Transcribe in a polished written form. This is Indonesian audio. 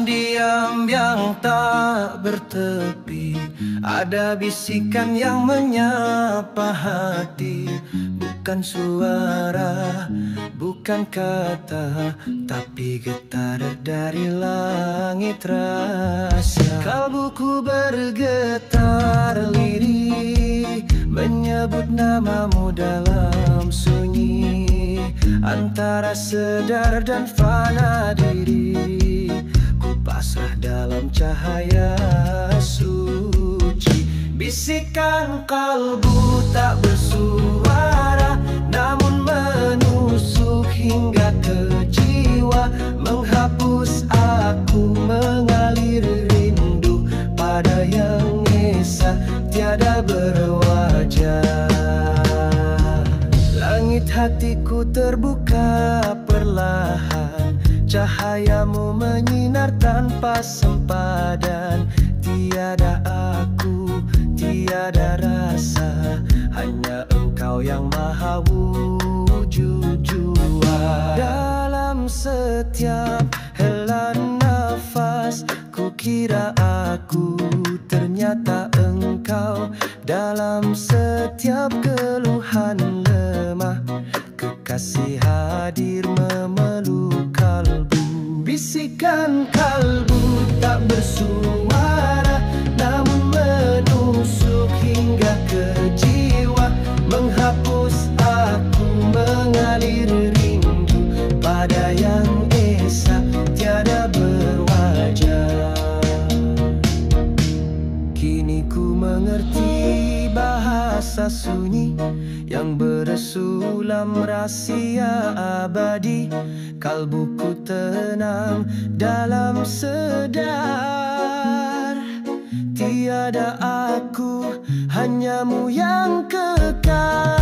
Dalam diam yang tak bertepi, ada bisikan yang menyapa hati. Bukan suara, bukan kata, tapi getar dari langit rasa. Kalbuku bergetar lirih, menyebut namamu dalam sunyi. Antara sedar dan fana diri, ku pasrah dalam cahaya suci. Bisikan kalbu tak bersuara, namun menusuk hingga ke jiwa. Menghapus aku, mengalir rindu pada yang esa tiada berwajah. Langit hatiku terbuka perlahan, cahayamu menyinar tanpa sempadan. Tiada aku, tiada rasa, hanya engkau yang maha wujud jua. Dalam setiap helaan nafas, ku kira aku, ternyata engkau. Dalam setiap keluhan lemah, kekasih hadir memeluk kalbu. Bisikan kalbu tak bersuara, namun menusuk hingga ke jiwa. Menghapus aku, mengalir rindu pada yang esa tiada berwajah. Kini ku mengerti bahasa sunyi yang bersulam rahasia abadi. Kalbuku tenang dalam sedar, tiada aku, hanyamu yang kekal.